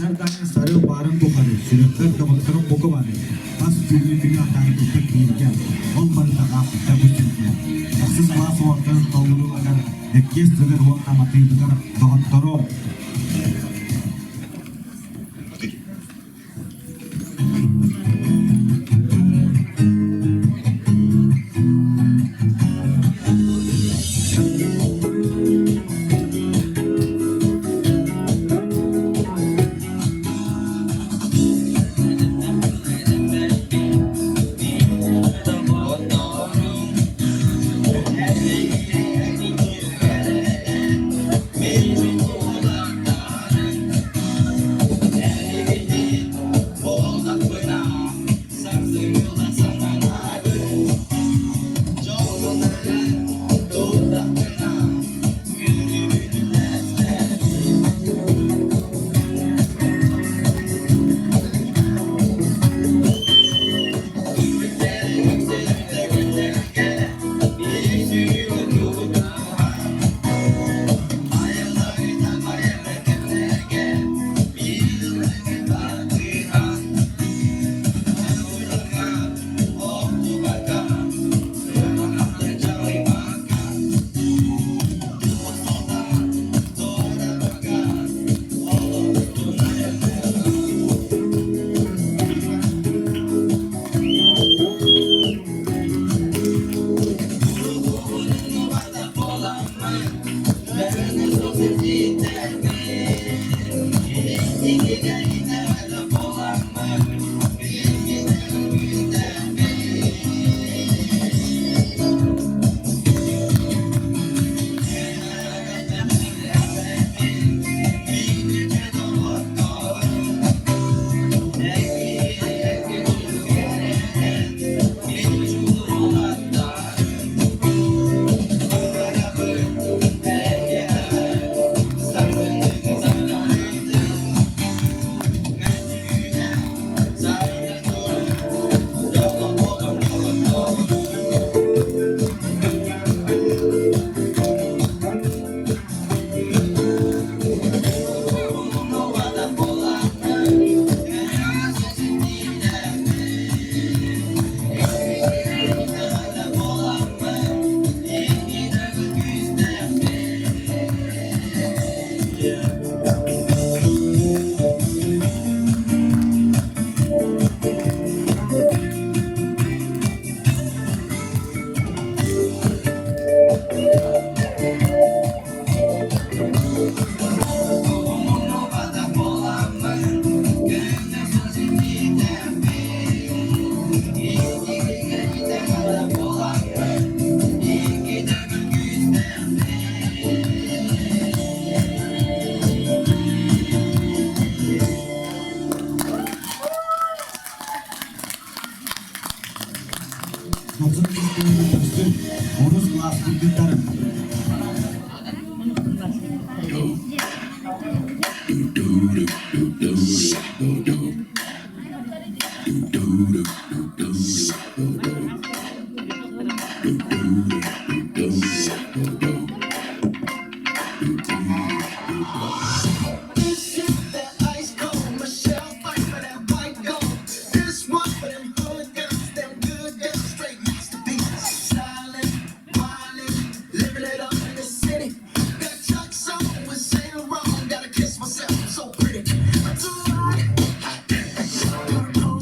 Serdar'ın sarı barın buharı, sürekli kabakların boku var. Pas düğünü dünya tarihi pek iyiyken, olmadı da kapıda bu çünkü. Siz bazı ortadan kavulular, ekes tüver orta matıydılar, doğattaro.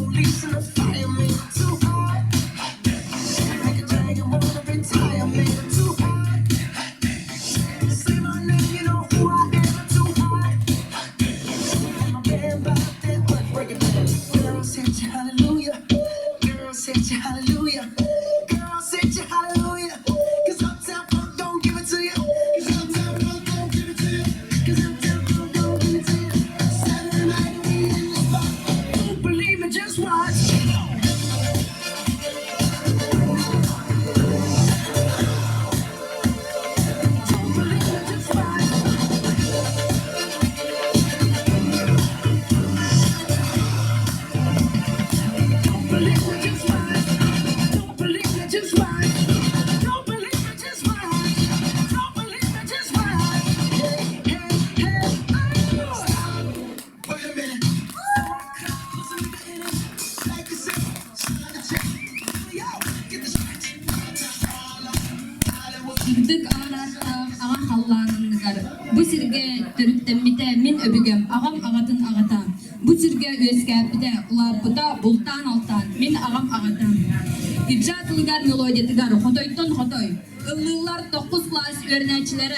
Police and the firemen too hard. Make a dragon wanna retire. sirge törüttemmite min öbügem ağam ağatın ağatan. Bu sirge üeskepide ulapıda bultan altan min ağam ağatan. İcra tılgar melodiyetigar hotoyton hotoy. Illığlar 9 klas öğrencilere.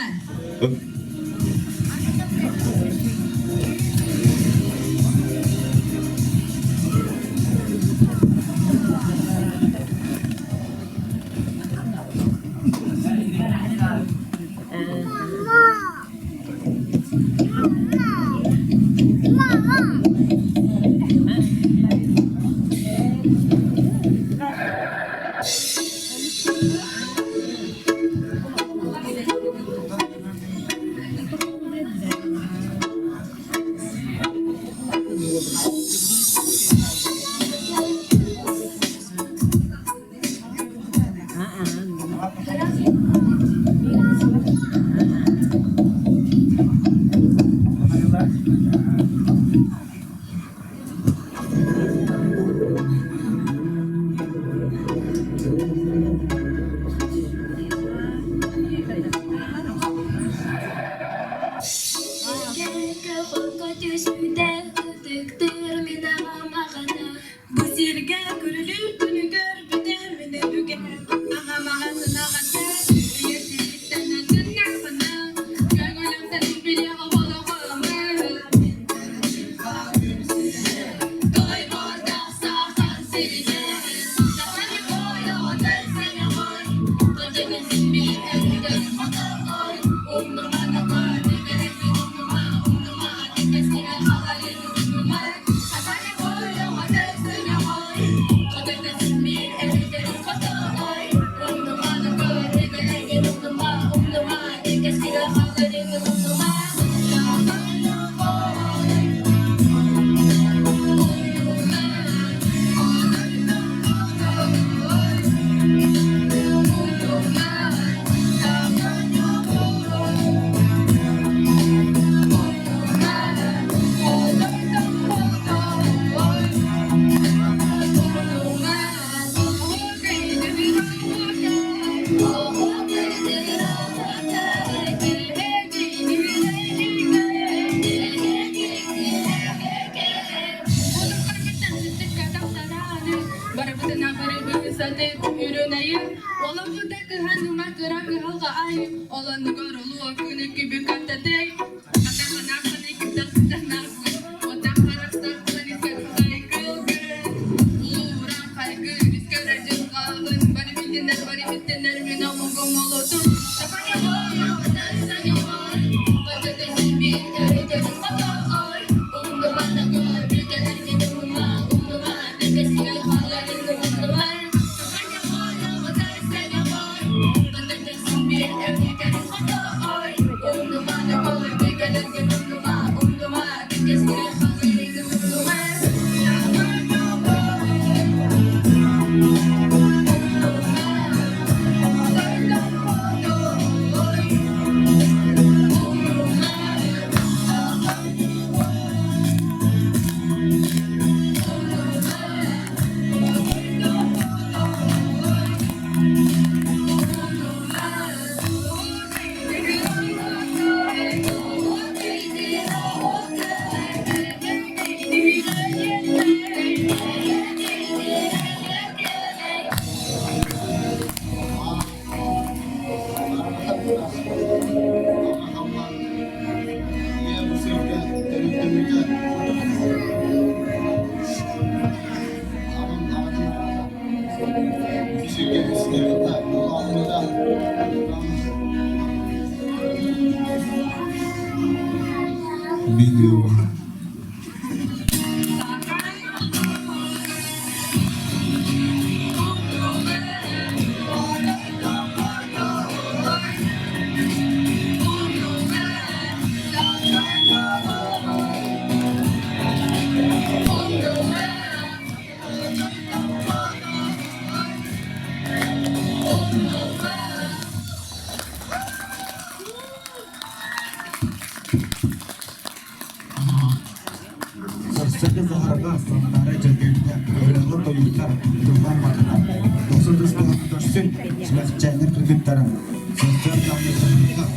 Bu sirge gürülü tünü gör biter mi ne büge Ağam ağasın ağası Yeşillikten ötün yapını Gönlümden bile havalı havalı Doymada sağdan sirge Zamanı koy o der seni koy Kocaman bir elden foto koy Umduma koy Digeresi umduma Dikesine havalı umduma Zamanı koy o der seni koy Kocaman bir elden foto koy Umduma koy Digeresi umduma Dikesine havalı umduma Video. Sarsaka Zaharga Sanara Jagenda Öğrenler Toyuklar Durman Makana 99 Taşsın Silas Çayner Kırgıtlarım Sarsaka Zaharga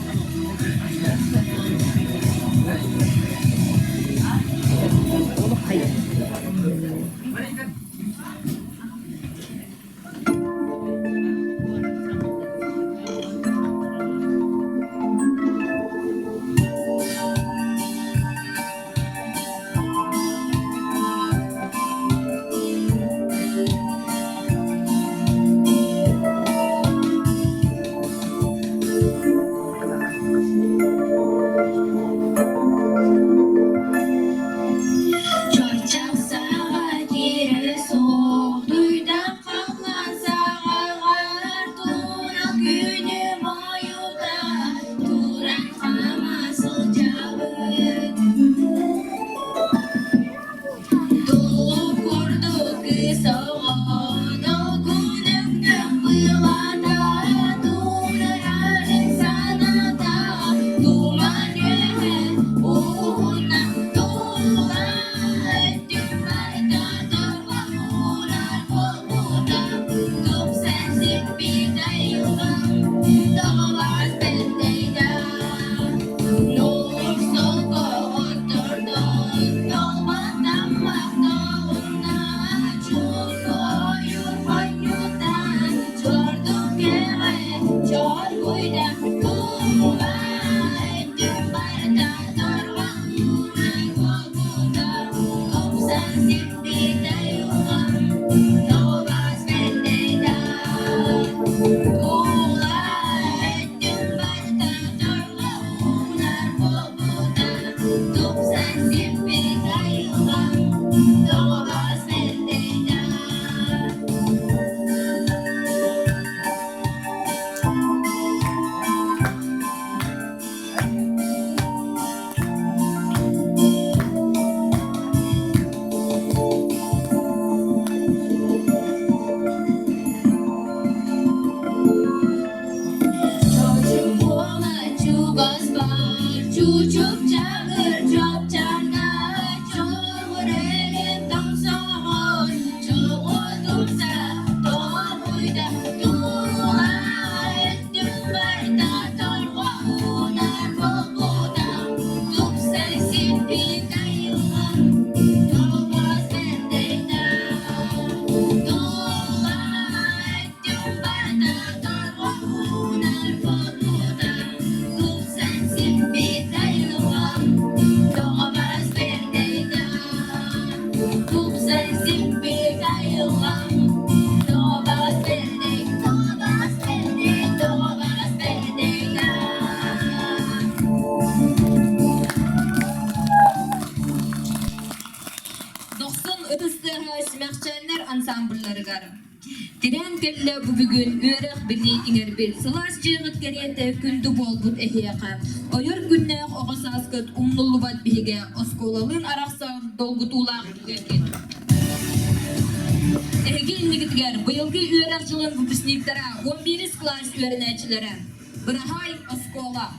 Cucuk cager job cana cowok regen tong sohon cowok tumsa tong uida tulah jembar tator wahunar boboda tumsa simpi kayuhan coba sendena tulah jembar tator wahunar boboda tumsa simpi Tiren kelle bu bugün örek bili inger bir sılas jığıt geriyete kündü bolbut ehiyaka. Oyur günnek oğasas köt umnullubat bihige oskolalın araqsağır dolgutulaq gergen. Ehgin nigitger bıyılgı örek жылын выпускниктара 11 класс öğrençilere. Bırahay oskola.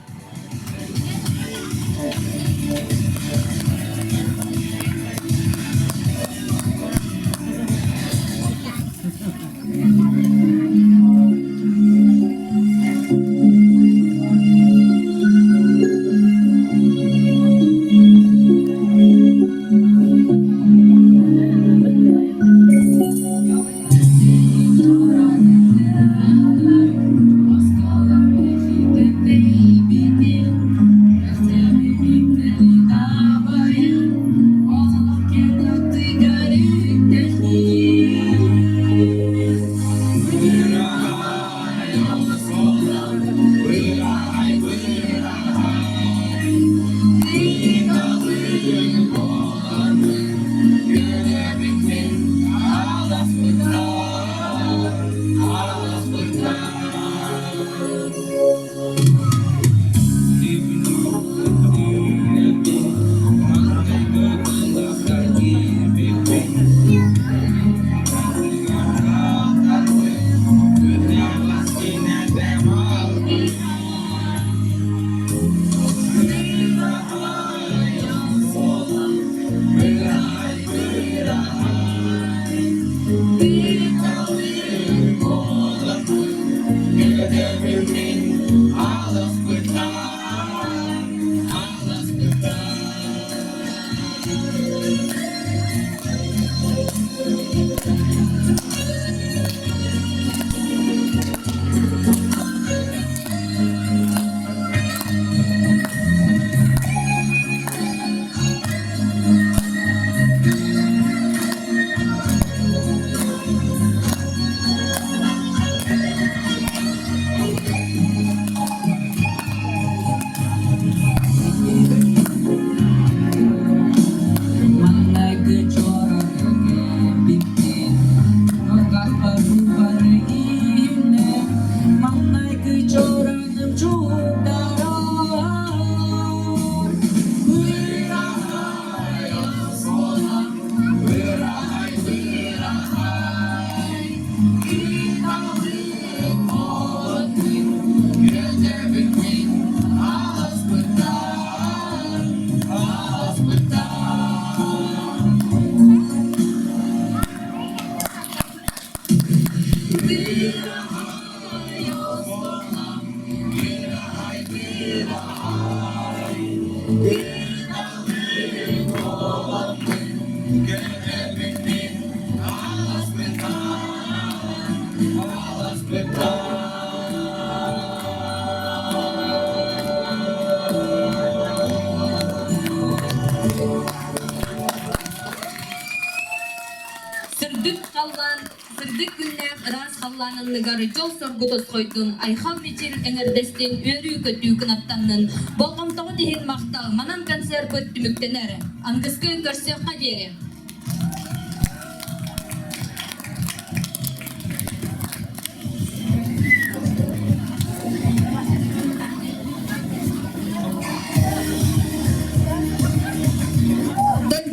халлан сырдык күннәк ырас халланынныгары жол соргутос койдун айхал бичил эңердестен өрүү көтүү кынаттаннын болгомтого тиһин мактал манан концерт көттүмүктенер ангыскы көрсөкка жери.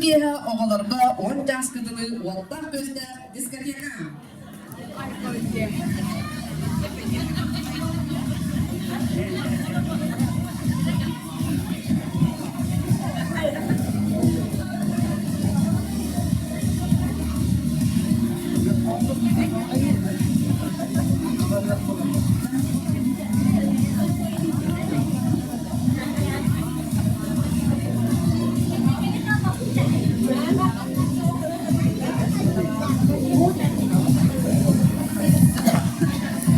Тәнкеһә оғаларга 10 жас кытылы уаттак көздә дискотека.